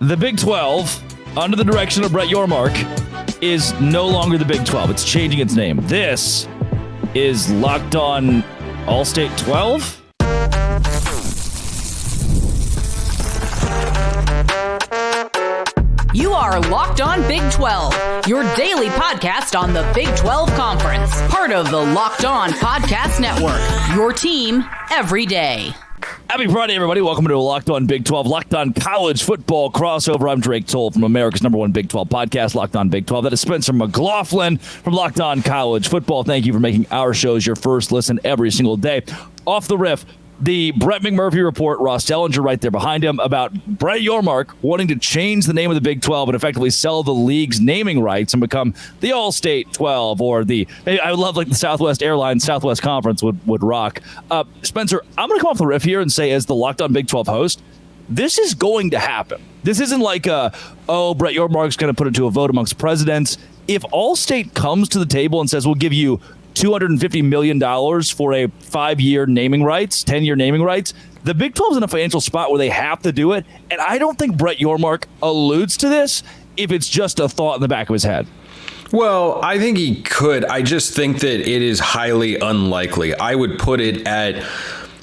The Big 12, under the direction of Brett Yormark, is no longer the Big 12. It's changing its name. This is Locked On Allstate 12. You are Locked On Big 12, your daily podcast on the Big 12 Conference. Part of the Locked On Podcast Network, your team every day. Happy Friday, everybody. Welcome to a Locked On Big 12, Locked On College Football crossover. I'm Drake Toll from America's #1 Big 12 podcast, Locked On Big 12. That is Spencer McLaughlin from Locked On College Football. Thank you for making our shows your first listen every single day. Off the riff, the Brett McMurphy report, Ross Dellinger right there behind him, about Brett Yormark wanting to change the name of the Big 12 and effectively sell the league's naming rights and become the Allstate 12 or I would love like the Southwest Airlines Southwest Conference would rock. Spencer, I'm going to come off the riff here and say, as the Locked On Big 12 host, this is going to happen. This isn't like, Brett Yormark's going to put it to a vote amongst presidents. If Allstate comes to the table and says, we'll give you $250 million for a 5-year naming rights, 10-year naming rights, the Big 12 is in a financial spot where they have to do it. And I don't think Brett Yormark alludes to this if it's just a thought in the back of his head. Well, I think he could. I just think that it is highly unlikely. I would put it at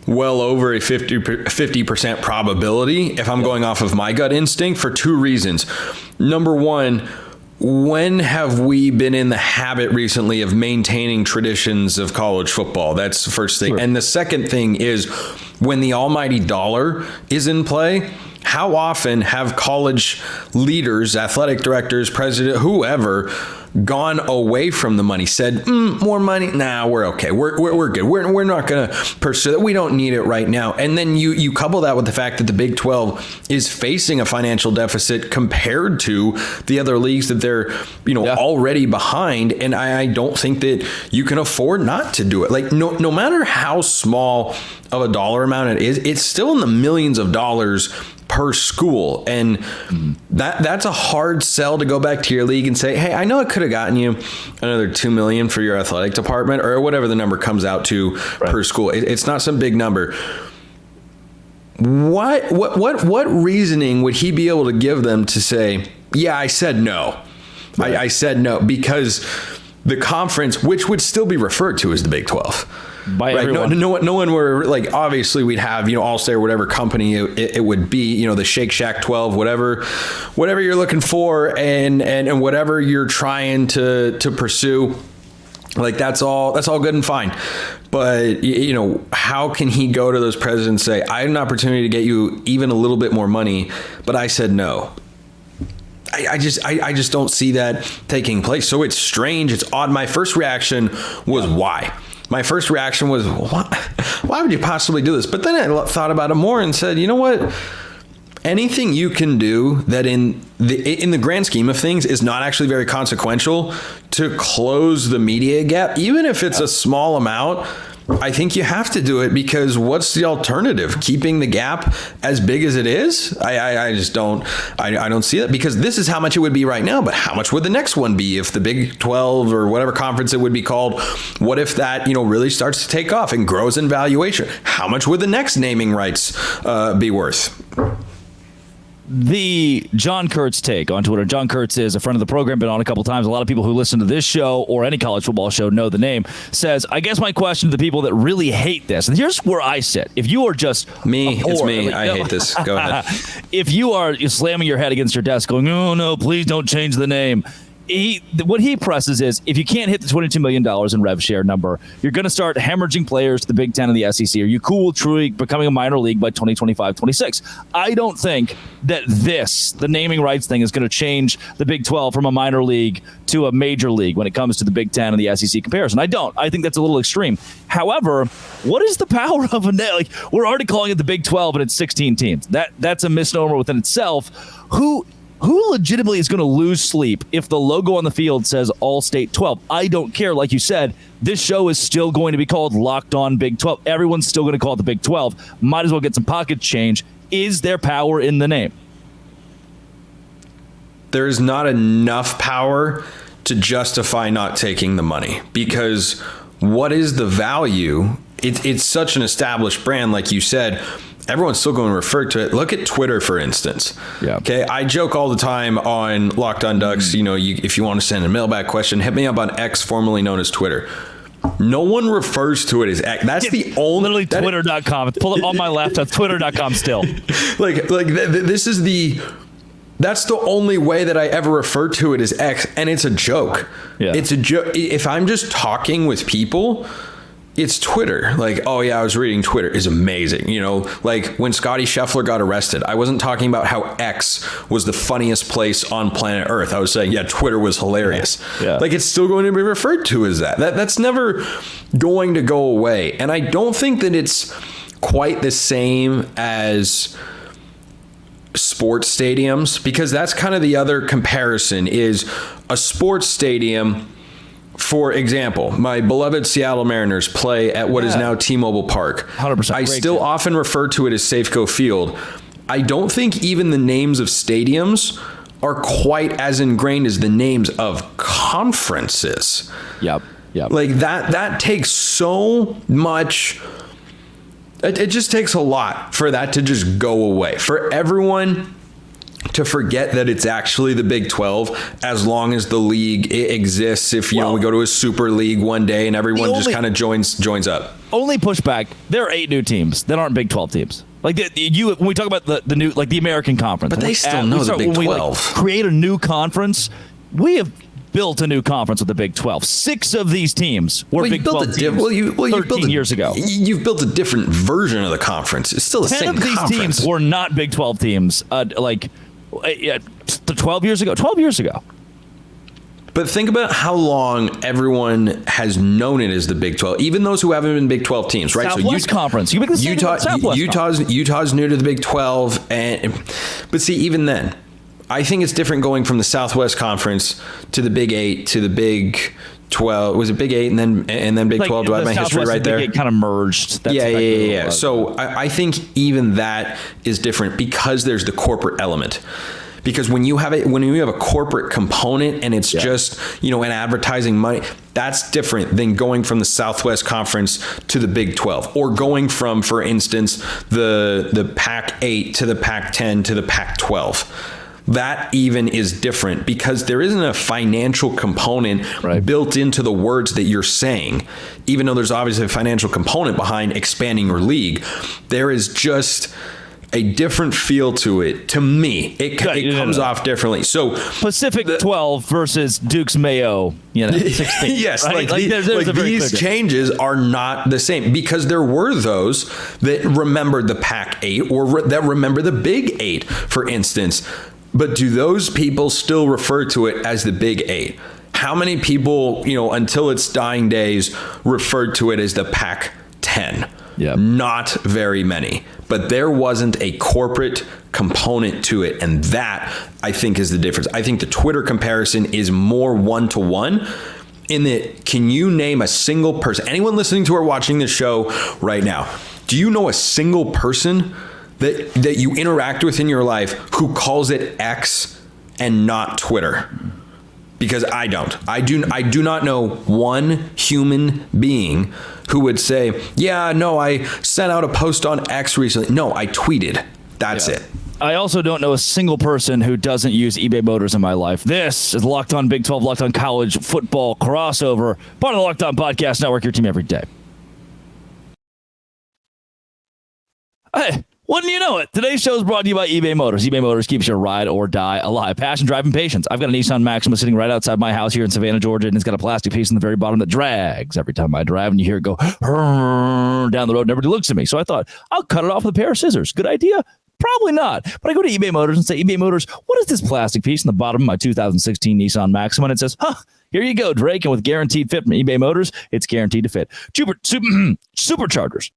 well over a 50% probability if I'm going off of my gut instinct for two reasons. Number one, when have we been in the habit recently of maintaining traditions of college football? That's the first thing. Sure. And the second thing is, when the almighty dollar is in play, how often have college leaders, athletic directors, president, whoever, gone away from the money, said, more money? Nah, we're okay. We're good. We're not going to pursue that. We don't need it right now. And then you couple that with the fact that the Big 12 is facing a financial deficit compared to the other leagues that they're, already behind. And I don't think that you can afford not to do it. Like, no matter how small of a dollar amount it is, it's still in the millions of dollars per school. And that's a hard sell to go back to your league and say, hey, I know it could have gotten you another $2 million for your athletic department or whatever the number comes out to per school. It's not some big number. What reasoning would he be able to give them to say, yeah, I said no. Right. I said no, because the conference, which would still be referred to as the Big 12, by everyone. No one were like, obviously we'd have, Allstate or whatever company it would be, the Shake Shack 12, whatever you're looking for and whatever you're trying to pursue. Like, that's all good and fine. But, how can he go to those presidents and say, I had an opportunity to get you even a little bit more money, but I said no. I just don't see that taking place. So it's strange. It's odd. My first reaction was why? My first reaction was, why would you possibly do this? But then I thought about it more and said, you know what? Anything you can do that in the grand scheme of things is not actually very consequential to close the media gap, even if it's a small amount, I think you have to do it, because what's the alternative? Keeping the gap as big as it is? I just don't see it, because this is how much it would be right now, but how much would the next one be if the Big 12 or whatever conference it would be called? What if that, really starts to take off and grows in valuation? How much would the next naming rights be worth? The John Kurtz take on Twitter. John Kurtz is a friend of the program, been on a couple times. A lot of people who listen to this show or any college football show know the name. Says, I guess my question to the people that really hate this, and here's where I sit. If you are just it's me. I hate this. Go ahead. If you are slamming your head against your desk going, oh, no, please don't change the name. What he presses is, if you can't hit the $22 million in rev share number, you're going to start hemorrhaging players to the Big Ten and the SEC. Are you cool with truly becoming a minor league by 2025-26? I don't think that the naming rights thing is going to change the Big 12 from a minor league to a major league when it comes to the Big Ten and the SEC comparison. I don't. I think that's a little extreme. However, what is the power of a name? Like, we're already calling it the Big 12 and it's 16 teams. That's a misnomer within itself. Who legitimately is going to lose sleep if the logo on the field says Allstate 12? I don't care. Like you said, this show is still going to be called Locked On Big 12. Everyone's still going to call it the Big 12. Might as well get some pocket change. Is there power in the name? There's not enough power to justify not taking the money, because what is the value? It's such an established brand, like you said. everyone's still going to refer to it. Look at Twitter, for instance. Yeah. Okay. I joke all the time on Locked On Ducks. If you want to send a mailbag question, hit me up on X, formerly known as Twitter. No one refers to it as X. That's the only... Literally Twitter.com. It's pulled up on my left. That's Twitter.com still. This is that's the only way that I ever refer to it as X, and it's a joke. Yeah. It's a joke. If I'm just talking with people, it's Twitter. Like, oh yeah, I was reading Twitter is amazing. Like when Scotty Scheffler got arrested, I wasn't talking about how X was the funniest place on planet Earth. I was saying, yeah, Twitter was hilarious. Yeah. Like it's still going to be referred to as that. That's never going to go away. And I don't think that it's quite the same as sports stadiums, because that's kind of the other comparison is a sports stadium. For example, my beloved Seattle Mariners play at what is now T-Mobile Park. 100%. I still often refer to it as Safeco Field. I don't think even the names of stadiums are quite as ingrained as the names of conferences. Yep. Like that takes so much. It just takes a lot for that to just go away. For everyone to forget that it's actually the Big 12, as long as the league exists. If we go to a super league one day and everyone just kind of joins up. Only pushback. There are 8 new teams that aren't Big 12 teams. Like when we talk about the new, like the American Conference, but they still know the Big 12. Create a new conference. We have built a new conference with the Big 12. 6 of these teams were Big 12 teams 13 years ago. You've built a different version of the conference. It's still the same conference. 10 of these teams were not Big 12 teams. 12 years ago. 12 years ago. But think about how long everyone has known it as the Big 12, even those who haven't been Big 12 teams, right? Southwest Conference. You make the same Southwest Utah's new to the Big 12, but see, even then, I think it's different going from the Southwest Conference to the Big 8 to the Big 12. Was it Big 8 and then Big 12? Do I have my history right there? Big 8 kind of merged. That's yeah. So I think even that is different because there's the corporate element. Because when you have a corporate component and it's just, an advertising money, that's different than going from the Southwest Conference to the Big 12, or going from, for instance, the Pac-8 to the Pac-10 to the Pac-12. That even is different because there isn't a financial component built into the words that you're saying. Even though there's obviously a financial component behind expanding your league, there is just a different feel to it. To me, it comes off differently. So Pacific 12 versus Duke's Mayo, 16. Yes, right? These changes are not the same because there were those that remembered the Pac-8 or that remember the Big 8, for instance. But do those people still refer to it as the Big 8? How many people, until its dying days, referred to it as the Pac-10? Yep. Not very many. But there wasn't a corporate component to it. And that, I think, is the difference. I think the Twitter comparison is more one-to-one in that, can you name a single person, anyone listening to or watching this show right now, do you know a single person that you interact with in your life who calls it X and not Twitter? Because I don't. I do not know one human being who would say, yeah, no, I sent out a post on X recently. No, I tweeted. That's it. I also don't know a single person who doesn't use eBay Motors in my life. This is Locked On Big 12, Locked On College Football Crossover, part of the Locked On Podcast Network, your team every day. Hey, wouldn't you know it? Today's show is brought to you by eBay Motors. eBay Motors keeps your ride or die alive. Passion, drive, and patience. I've got a Nissan Maxima sitting right outside my house here in Savannah, Georgia, and it's got a plastic piece in the very bottom that drags every time I drive, and you hear it go down the road, and everybody looks at me. So I thought, I'll cut it off with a pair of scissors. Good idea? Probably not. But I go to eBay Motors and say, eBay Motors, what is this plastic piece in the bottom of my 2016 Nissan Maxima? And it says, here you go, Drake. And with guaranteed fit from eBay Motors, it's guaranteed to fit. Superchargers,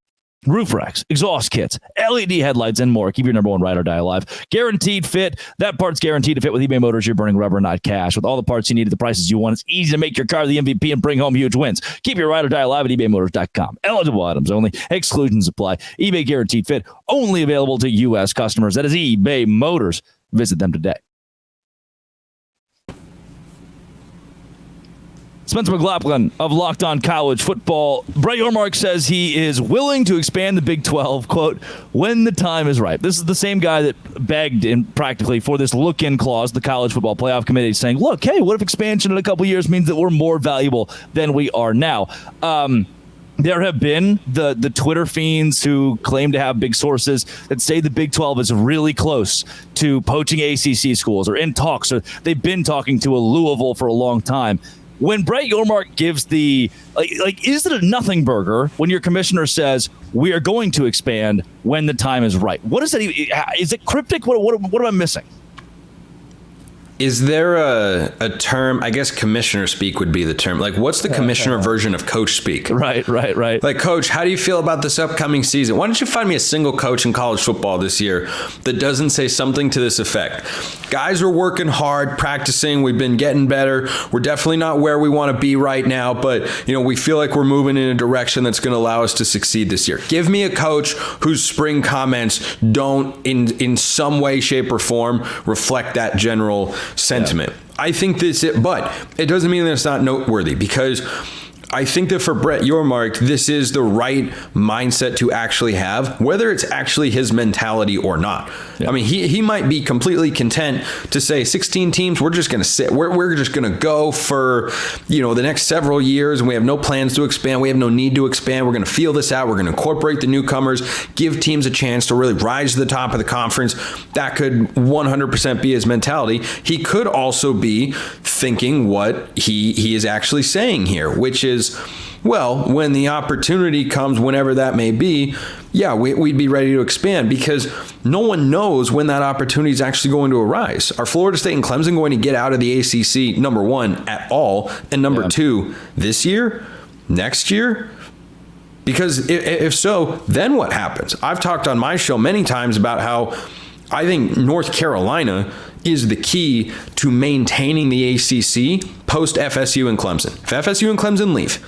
roof racks, exhaust kits, LED headlights, and more. Keep your number one ride or die alive. Guaranteed fit. That part's guaranteed to fit with eBay Motors. You're burning rubber, not cash. With all the parts you need at the prices you want, it's easy to make your car the MVP and bring home huge wins. Keep your ride or die alive at ebaymotors.com. Eligible items only. Exclusions apply. eBay Guaranteed Fit. Only available to U.S. customers. That is eBay Motors. Visit them today. Spencer McLaughlin of Locked On College Football. Brett Yormark says he is willing to expand the Big 12, quote, when the time is right. This is the same guy that begged practically for this look-in clause, the College Football Playoff Committee, saying, look, hey, what if expansion in a couple years means that we're more valuable than we are now? There have been the Twitter fiends who claim to have big sources that say the Big 12 is really close to poaching ACC schools or in talks, or they've been talking to a Louisville for a long time. When Brett Yormark gives the, is it a nothing burger when your commissioner says, we are going to expand when the time is right? What is that? Is it cryptic? What am I missing? Is there a term? I guess commissioner speak would be the term. Like, what's the commissioner version of coach speak? Right. Like, coach, how do you feel about this upcoming season? Why don't you find me a single coach in college football this year that doesn't say something to this effect? Guys are working hard, practicing. We've been getting better. We're definitely not where we want to be right now, but we feel like we're moving in a direction that's going to allow us to succeed this year. Give me a coach whose spring comments don't in some way, shape, or form reflect that general sentiment. Yeah. I think but it doesn't mean that it's not noteworthy, because I think that for Brett Yormark, this is the right mindset to actually have, whether it's actually his mentality or not. Yeah. I mean, he might be completely content to say 16 teams, we're just going to sit. We're just going to go for, the next several years, and we have no plans to expand. We have no need to expand. We're going to feel this out. We're going to incorporate the newcomers, give teams a chance to really rise to the top of the conference. That could 100% be his mentality. He could also be thinking what he is actually saying here, which is, well, when the opportunity comes, whenever that may be, yeah, we'd be ready to expand, because no one knows when that opportunity is actually going to arise. Are Florida State and Clemson going to get out of the ACC, number one, at all? And number two, this year? Next year? Because if so, then what happens? I've talked on my show many times about how I think North Carolina is the key to maintaining the ACC post FSU and Clemson. If FSU and Clemson leave,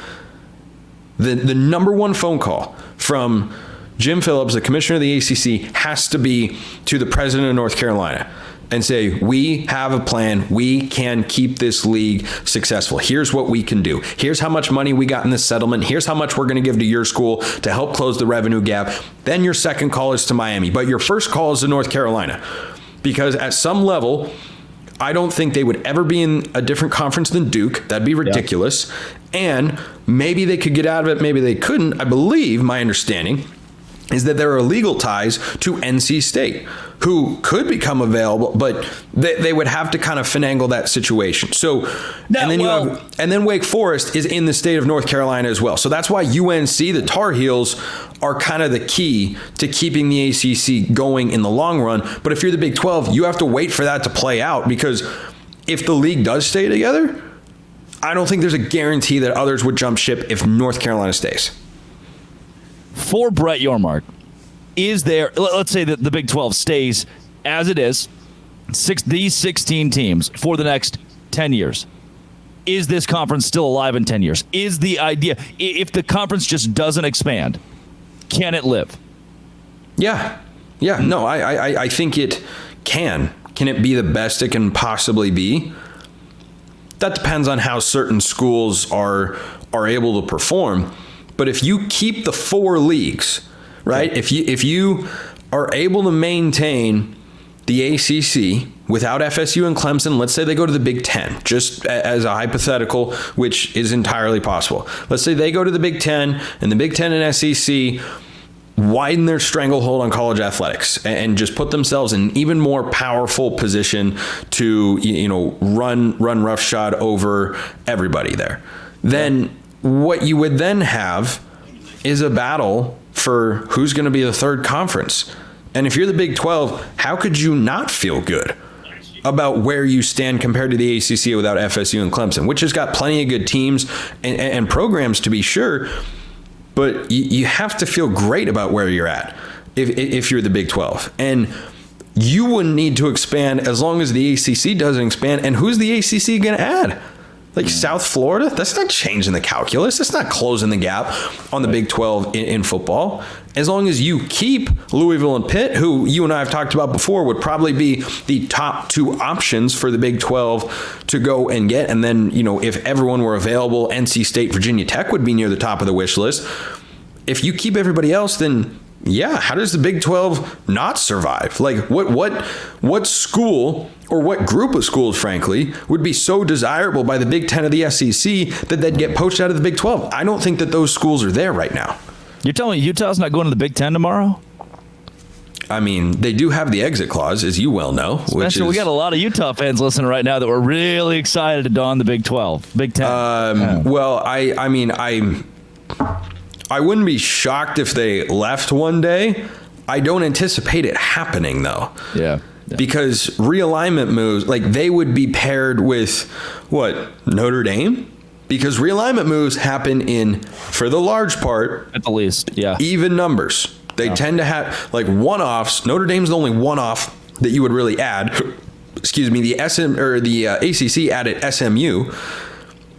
the number one phone call from Jim Phillips, the commissioner of the ACC, has to be to the president of North Carolina and say, we have a plan. We can keep this league successful. Here's what we can do. Here's how much money we got in this settlement. Here's how much we're going to give to your school to help close the revenue gap. Then your second call is to Miami, but your first call is to North Carolina. Because at some level, I don't think they would ever be in a different conference than Duke. That'd be ridiculous. Yeah. And maybe they could get out of it. Maybe they couldn't. I believe, my understanding is that there are legal ties to NC State, who could become available, but they would have to kind of finagle that situation. So, and then Wake Forest is in the state of North Carolina as well. So that's why UNC, the Tar Heels, are kind of the key to keeping the ACC going in the long run. But if you're the Big 12, you have to wait for that to play out, because if the league does stay together, I don't think there's a guarantee that others would jump ship if North Carolina stays. For Brett Yormark, is there, let's say that the Big 12 stays as it is, these 16 teams for the next 10 years. Is this conference still alive in 10 years? Is the idea, if the conference just doesn't expand, can it live? Yeah. No, I think it can. Can it be the best it can possibly be? That depends on how certain schools are able to perform. But if you keep the four leagues, right? If you are able to maintain the ACC without FSU and Clemson, let's say they go to the Big Ten, just as a hypothetical, which is entirely possible. Let's say they go to the Big Ten, and the Big Ten and SEC widen their stranglehold on college athletics and just put themselves in an even more powerful position to run roughshod over everybody there. Then what you would then have is a battle for who's going to be the third conference. And if you're the Big 12, how could you not feel good about where you stand compared to the ACC without FSU and Clemson, which has got plenty of good teams and programs, to be sure, but you have to feel great about where you're at if you're the Big 12. And you wouldn't need to expand as long as the ACC doesn't expand. And who's the ACC going to add? Like South Florida, that's not changing the calculus. That's not closing the gap on the Big 12 in football. As long as you keep Louisville and Pitt, who you and I have talked about before, would probably be the top two options for the Big 12 to go and get. And then, if everyone were available, NC State, Virginia Tech would be near the top of the wish list. If you keep everybody else, then yeah, how does the Big 12 not survive? Like what school or what group of schools, frankly, would be so desirable by the Big 10 of the SEC that they'd get poached out of the Big 12? I don't think that those schools are there right now. You're telling me Utah's not going to the Big 10 tomorrow? I mean, they do have the exit clause, as you well know. Especially, we got a lot of Utah fans listening right now that were really excited to don the Big 12, Big 10. Well, I mean, I wouldn't be shocked if they left one day. I don't anticipate it happening, though. Yeah. Because realignment moves, like they would be paired with, Notre Dame? Because realignment moves happen in, for the large part, at the least, even numbers. They tend to have, like, one-offs. Notre Dame's the only one-off that you would really add. Excuse me, the ACC added SMU.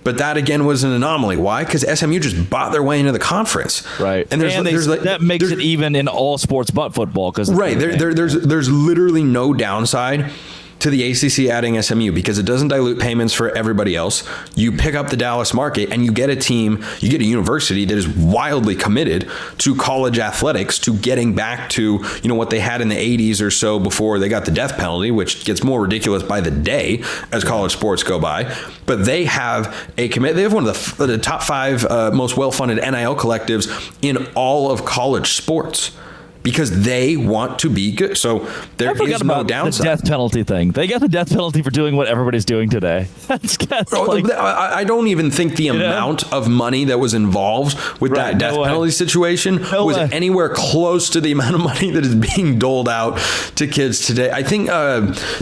But that, again, was an anomaly. Why? Because SMU just bought their way into the conference. Right. And that makes it even in all sports but football. Right. There's literally no downside to the ACC adding SMU because it doesn't dilute payments for everybody else. You pick up the Dallas market and you get a team, you get a university that is wildly committed to college athletics, to getting back to, what they had in the 80s or so before they got the death penalty, which gets more ridiculous by the day as college sports go by. But they have a commit. They have one of the top 5 most well-funded NIL collectives in all of college sports, because they want to be good. So there is no downside. The death penalty thing. They got the death penalty for doing what everybody's doing today. I don't even think the amount of money that was involved with that death penalty situation was anywhere close to the amount of money that is being doled out to kids today. I think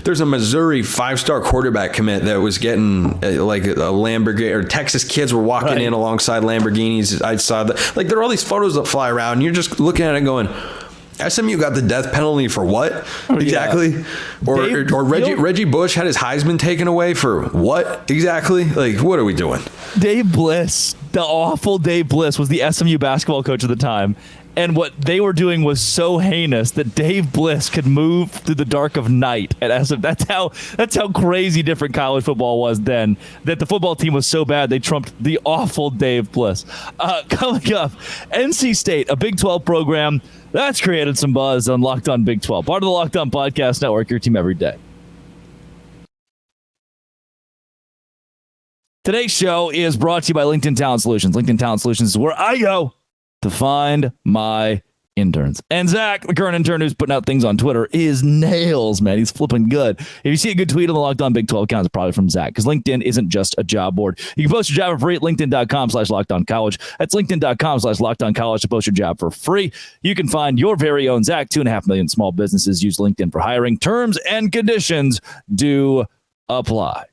there's a Missouri 5-star quarterback commit that was getting like a Lamborghini, or Texas kids were walking in alongside Lamborghinis. I saw that. Like, there are all these photos that fly around and you're just looking at it going, SMU got the death penalty for what exactly? Yeah. Or Reggie Bush had his Heisman taken away for what exactly? Like, what are we doing? Dave Bliss, the awful Dave Bliss, was the SMU basketball coach at the time. And what they were doing was so heinous that Dave Bliss could move through the dark of night at SM. That's how crazy different college football was then, that the football team was so bad they trumped the awful Dave Bliss. Coming up, NC State, a Big 12 program that's created some buzz on Locked On Big 12. Part of the Locked On Podcast Network, your team every day. Today's show is brought to you by LinkedIn Talent Solutions. LinkedIn Talent Solutions is where I go to find my interns. And Zach, the current intern who's putting out things on Twitter, is nails, man. He's flipping good. If you see a good tweet on the Locked On Big 12 account, it's probably from Zach, because LinkedIn isn't just a job board. You can post your job for free at linkedin.com/LockedOnCollege. That's linkedin.com/LockedOnCollege to post your job for free. You can find your very own Zach. 2.5 million small businesses use LinkedIn for hiring. Terms and conditions do apply.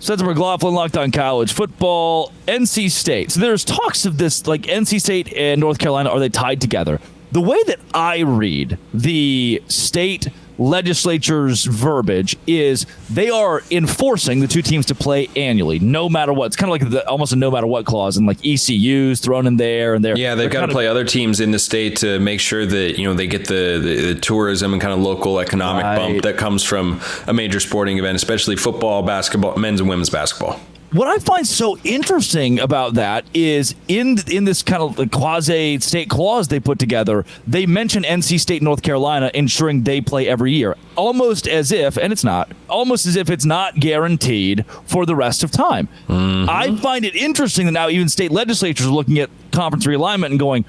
Spencer McLaughlin, Locked On College Football, NC State. So there's talks of this, like NC State and North Carolina, are they tied together? The way that I read the state legislature's verbiage is they are enforcing the two teams to play annually, no matter what. It's kind of like almost a no matter what clause, and like ECU's thrown in there. And they've got to play other teams in the state to make sure that they get the tourism and kind of local economic bump that comes from a major sporting event, especially football, basketball, men's and women's basketball. What I find so interesting about that is in this kind of quasi-state clause they put together, they mention NC State, North Carolina, ensuring they play every year, almost as if it's not guaranteed for the rest of time. Mm-hmm. I find it interesting that now even state legislatures are looking at conference realignment and going,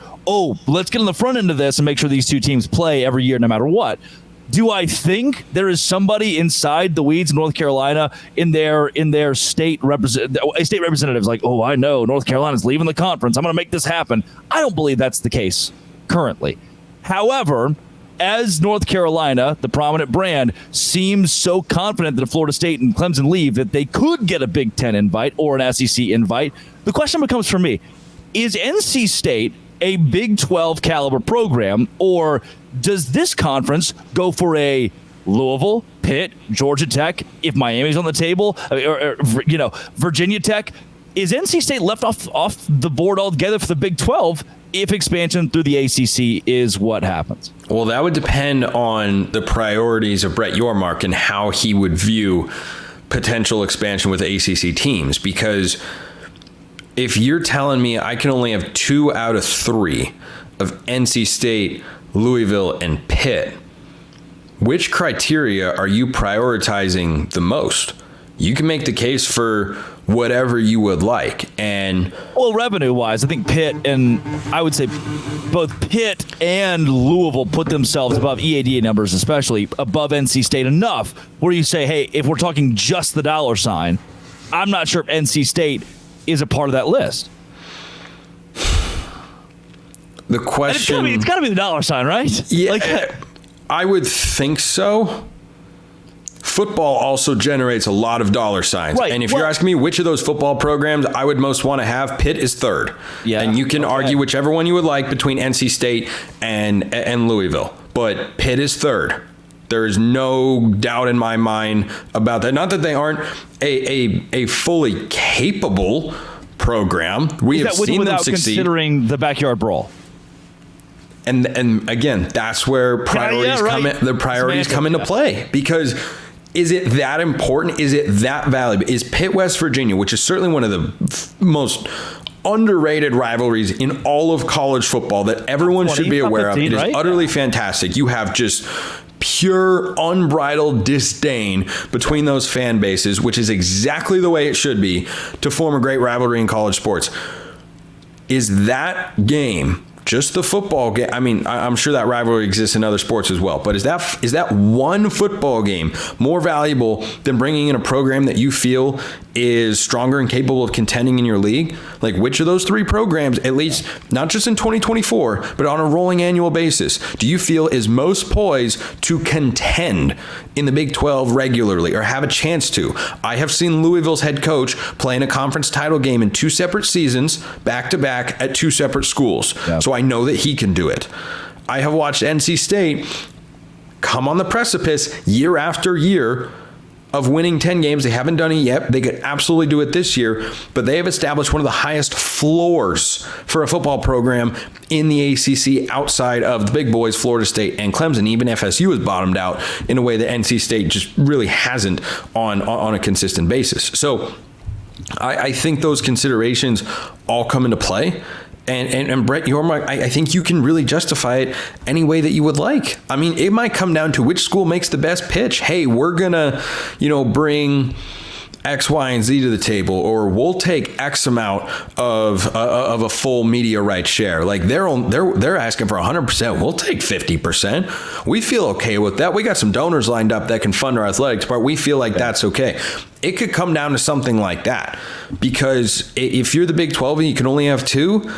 let's get on the front end of this and make sure these two teams play every year no matter what. Do I think there is somebody inside the weeds in North Carolina in their state representatives like, I know North Carolina's leaving the conference, I'm going to make this happen? I don't believe that's the case currently. However, as North Carolina, the prominent brand, seems so confident that Florida State and Clemson leave that they could get a Big Ten invite or an SEC invite, the question becomes for me, is NC State a Big 12 caliber program, or does this conference go for a Louisville, Pitt, Georgia Tech. If Miami's on the table, or Virginia Tech, is NC State left off the board altogether for the Big 12 if expansion through the ACC is what happens? Well, that would depend on the priorities of Brett Yormark and how he would view potential expansion with ACC teams. Because if you're telling me I can only have 2 out of 3 of NC State, Louisville, and Pitt, which criteria are you prioritizing the most? You can make the case for whatever you would like. And well, revenue-wise, I think Pitt and I would say both Pitt and Louisville put themselves above EADA numbers, especially above NC State enough where you say, hey, if we're talking just the dollar sign, I'm not sure if NC State is a part of that list. The question... It's got to be the dollar sign, right? Yeah, I would think so. Football also generates a lot of dollar signs. Right. And if you're asking me which of those football programs I would most want to have, Pitt is third. Yeah. And you can argue whichever one you would like between NC State and Louisville. But Pitt is third. There is no doubt in my mind about that. Not that they aren't a fully capable program. We have seen them succeed. Considering the backyard brawl. And again, that's where priorities come into play. Because is it that important? Is it that valuable? Is Pitt, West Virginia, which is certainly one of the most underrated rivalries in all of college football that everyone should be aware of. It is utterly fantastic. You have just pure unbridled disdain between those fan bases, which is exactly the way it should be to form a great rivalry in college sports. Is that game, just the football game? I mean, I'm sure that rivalry exists in other sports as well, but is that one football game more valuable than bringing in a program that you feel is stronger and capable of contending in your league? Like, which of those 3 programs, at least not just in 2024, but on a rolling annual basis, do you feel is most poised to contend in the Big 12 regularly or have a chance to? I have seen Louisville's head coach play in a conference title game in 2 separate seasons, back to back at 2 separate schools. Yep. So I know that he can do it. I have watched NC State come on the precipice year after year of winning 10 games. They haven't done it yet. They could absolutely do it this year, but they have established one of the highest floors for a football program in the ACC outside of the big boys, Florida State and Clemson. Even FSU has bottomed out in a way that NC State just really hasn't on a consistent basis. So I think those considerations all come into play. And Brett Yormark, I think you can really justify it any way that you would like. I mean, it might come down to which school makes the best pitch. Hey, we're going to, bring X, Y, and Z to the table, or we'll take X amount of a full media rights share. Like they're asking for 100%. We'll take 50%. We feel okay with that. We got some donors lined up that can fund our athletics part. We feel like that's okay. It could come down to something like that, because if you're the Big 12 and you can only have 2,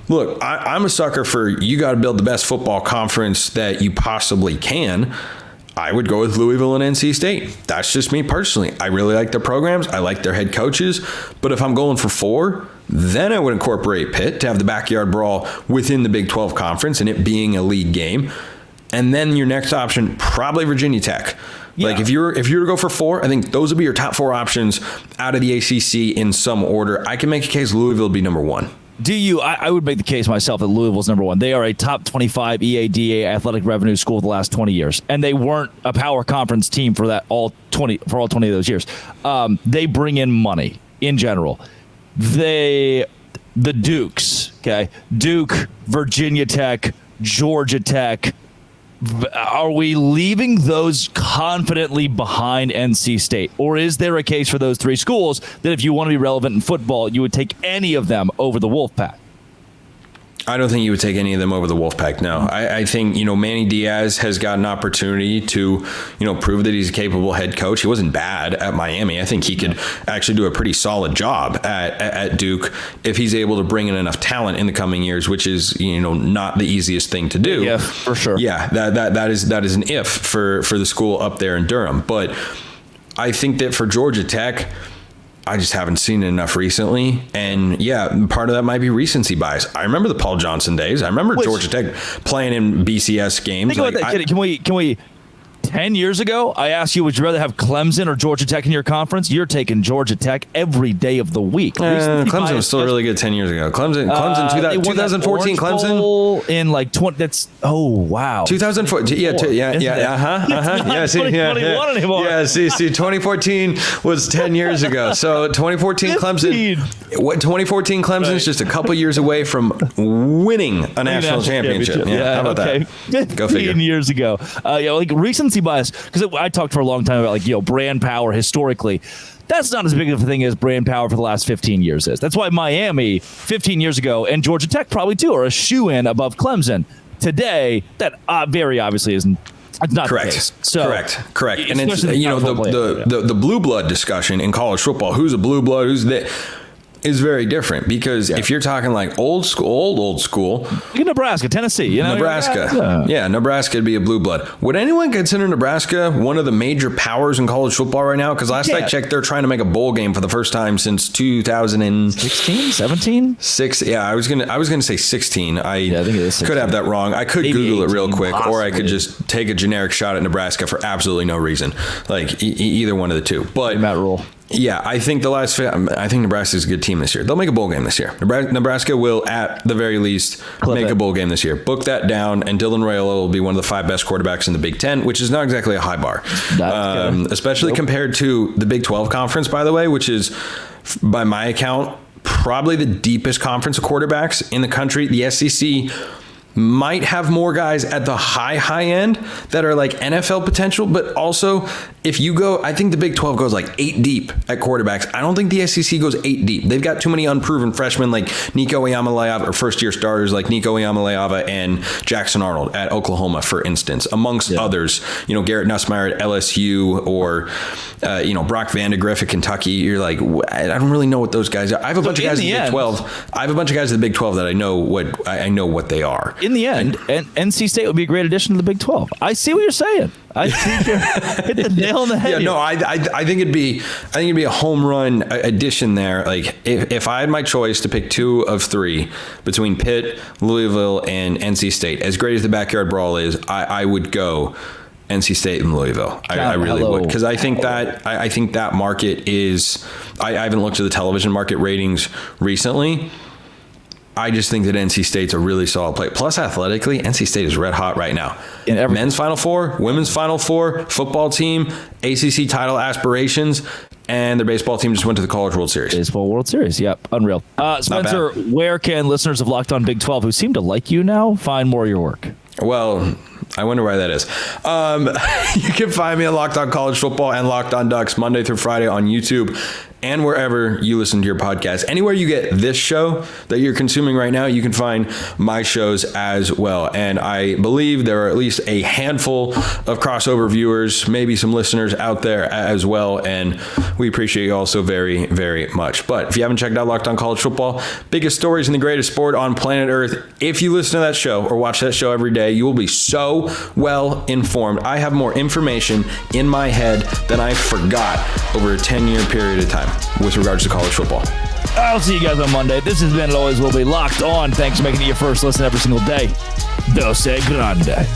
look, I'm a sucker for you got to build the best football conference that you possibly can. I would go with Louisville and NC State. That's just me personally. I really like their programs. I like their head coaches. But if I'm going for 4, then I would incorporate Pitt to have the backyard brawl within the Big 12 conference and it being a league game. And then your next option, probably Virginia Tech. Yeah. Like if you were to go for 4, I think those would be your top 4 options out of the ACC in some order. I can make a case Louisville would be number 1. I would make the case myself that Louisville's number 1. They are a top 25 EADA athletic revenue school the last 20 years, and they weren't a power conference team for all 20 of those years. They bring in money in general. The Dukes, okay, Duke, Virginia Tech, Georgia Tech. Are we leaving those confidently behind NC State? Or is there a case for those 3 schools that if you want to be relevant in football, you would take any of them over the Wolfpack? I don't think you would take any of them over the Wolfpack, no. I think, Manny Diaz has got an opportunity to, prove that he's a capable head coach. He wasn't bad at Miami. I think he could actually do a pretty solid job at Duke if he's able to bring in enough talent in the coming years, which is, not the easiest thing to do. Yeah, for sure. Yeah, that is an if for the school up there in Durham. But I think that for Georgia Tech, I just haven't seen it enough recently. And yeah, part of that might be recency bias. I remember the Paul Johnson days. I remember Georgia Tech playing in BCS games. Think about that. Can we 10 years ago, I asked you, would you rather have Clemson or Georgia Tech in your conference? You're taking Georgia Tech every day of the week. Clemson was still really good 10 years ago. Clemson 2014 Clemson in like 20. That's wow. 2014. Yeah. 2021 anymore. Yeah. See, 2014 was 10 years ago. So 2014 Clemson. 2014 Clemson is just a couple years away from winning a national championship. Yeah. How about that? Go figure. 15 years ago. Like recency bias, because I talked for a long time about brand power historically. That's not as big of a thing as brand power for the last 15 years is. That's why Miami 15 years ago and Georgia Tech probably too are a shoe-in above Clemson. Today, that very obviously isn't. It's not correct. The case. So, correct. And it's the blue blood discussion in college football. Who's a blue blood? Who's that? Is very different because if you're talking like old school, look at Nebraska, Tennessee, Nebraska, Nebraska would be a blue blood. Would anyone consider Nebraska one of the major powers in college football right now? Because last I checked, they're trying to make a bowl game for the first time since 2016, 17, Yeah, I was gonna say 16. I think it is 16. Could have that wrong. I could Maybe Google 18, it real quick, possibly. Or I could just take a generic shot at Nebraska for absolutely no reason. Like either one of the two. But Matt Rule. Yeah, I think Nebraska's a good team this year. They'll make a bowl game this year. Nebraska will, at the very least, make a bowl game this year. Book that down, and Dylan Raiola will be one of the 5 best quarterbacks in the Big Ten, which is not exactly a high bar, especially compared to the Big 12 conference, by the way, which is, by my account, probably the deepest conference of quarterbacks in the country. The SEC might have more guys at the high end that are like NFL potential, but also if you go, I think the Big 12 goes like 8 deep at quarterbacks. I don't think the SEC goes 8 deep. They've got too many unproven freshmen like Nico Iamaleava, or first-year starters like Nico Iamaleava and Jackson Arnold at Oklahoma, for instance, amongst others. Garrett Nussmeier at LSU, or Brock Vandegrift at Kentucky. You're like, I don't really know what those guys are. I have a bunch of guys in the Big 12. I have a bunch of guys in the Big 12 that I know what they are. In the end, NC State would be a great addition to the Big 12. I see what you're saying. I think you're hit the nail on the head. Yeah, no, I think it'd be a home run addition there. Like if I had my choice to pick 2 of 3 between Pitt, Louisville, and NC State, as great as the backyard brawl is, I would go NC State and Louisville. I really would, because I think that market is. I haven't looked at the television market ratings recently. I just think that NC State's a really solid play. Plus, athletically, NC State is red hot right now. Men's Final Four, women's Final Four, football team, ACC title aspirations, and their baseball team just went to the College World Series. Baseball World Series, yep. Unreal. Spencer, where can listeners of Locked On Big 12 who seem to like you now find more of your work? Well, I wonder why that is. You can find me at Locked On College Football and Locked On Ducks Monday through Friday on YouTube and wherever you listen to your podcast. Anywhere you get this show that you're consuming right now, you can find my shows as well. And I believe there are at least a handful of crossover viewers, maybe some listeners out there as well. And we appreciate you all so very, very much. But if you haven't checked out Locked On College Football, biggest stories in the greatest sport on planet Earth, if you listen to that show or watch that show every day, you will be so well informed. I have more information in my head than I forgot over a 10-year period of time with regards to college football. I'll see you guys on Monday. This has been and always will be Locked On. Thanks for making it your first listen every single day. Dose Grande.